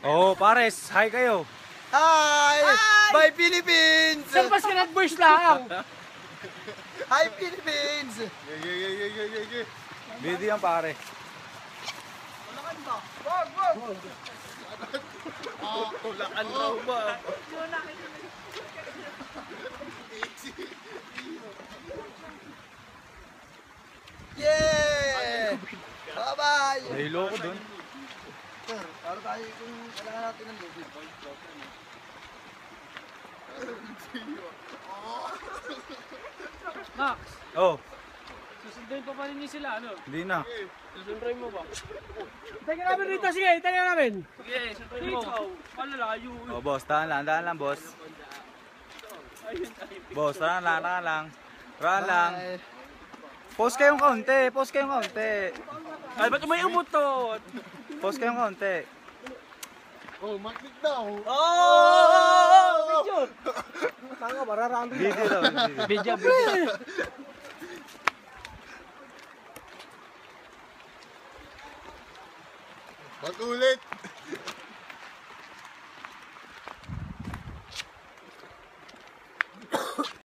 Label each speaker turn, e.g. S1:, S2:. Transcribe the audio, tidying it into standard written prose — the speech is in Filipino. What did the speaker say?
S1: Oh, pares, hi kayo.
S2: Hi! By Philippines!
S3: Saan pas ka nag-burst lang?
S2: Hi Philippines!
S1: Video yan pare.
S2: Tulakan raw ba? Yeah! Bye-bye!
S1: Nahilo ko dun.
S2: Sir, para tayo kung kailangan natin ng lubid.
S3: Max,
S1: Oh,
S3: susunduin pa rin niyo sila, ano?
S1: hindi na.
S3: Susunduin mo ba? Tingnan namin rito, sige, tingnan namin. Sige, sunduin mo. Ano layo?
S1: Oh, boss, tahan lang, boss. Boss, tahan lang. Tahan lang. Post kayong kaunti.
S3: Ay, ba't may umutot?
S1: Post kayong kaunti.
S2: Oh, magnet daw!
S3: Video! Tanga, mararami.
S1: Video daw.
S3: Video.
S2: Ba't ulit?